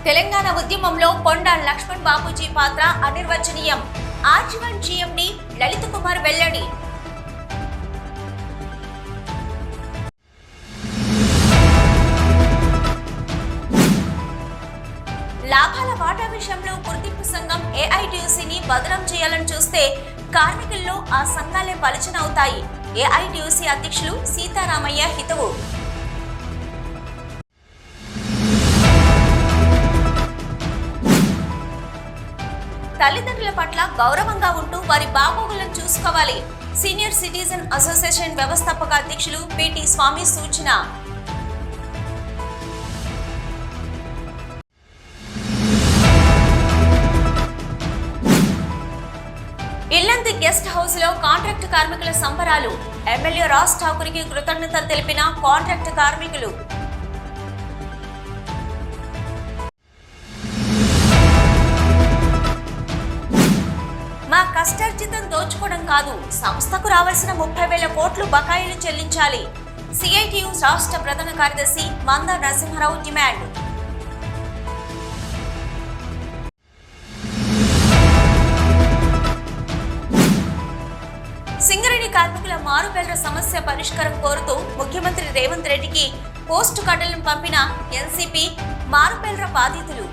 తెలంగాణ ఉద్యమంలో కొండా లక్ష్మణ్ బాపూజీ పాత్ర అనిర్వచనీయం. ఆర్జీవన్ జీఎండీ లలిత్ కుమార్ వెల్లడి. లాభాల వాటా విషయంలో గుర్తింపు సంఘం ఏఐటీయూసీని బదనం చేయాలని చూస్తే కార్మికుల్లో ఆ సంఘాలే పలుచనవుతాయి. ఏఐటీయూసీ అధ్యక్షులు సీతారామయ్య హితవు. తల్లిదండ్రుల పట్ల గౌరవంగా ఉంటూ వారి బాగోగులను చూసుకోవాలి. సీనియర్ సిటిజన్ అసోసియేషన్ వ్యవస్థాపక అధ్యక్షులు పిటి స్వామి సూచన. ఇల్లందు గెస్ట్ హౌస్ లో కాంట్రాక్ట్ కార్మికుల సంబరాలు. ఎమ్మెల్యే రాజ్ ఠాకూర్ కి కృతజ్ఞతలు తెలిపిన కాంట్రాక్ట్ కార్మికులు. మా కష్టార్జితం దోచుకోవడం కాదు, సంస్థకు రావాల్సిన 30,000 కోట్లు బకాయిలు చెల్లించాలి. సిఐటియు రాష్ట్ర ప్రధాన కార్యదర్శి మంద నరసింహారావు డిమాండ్. సింగరేణి కార్మికుల మారుపేళ్ల సమస్య పరిష్కారం కోరుతూ ముఖ్యమంత్రి రేవంత్ రెడ్డికి పోస్టు కట్టలను పంపిన ఎన్సీపీ మారుపేళ్ల బాధితులు.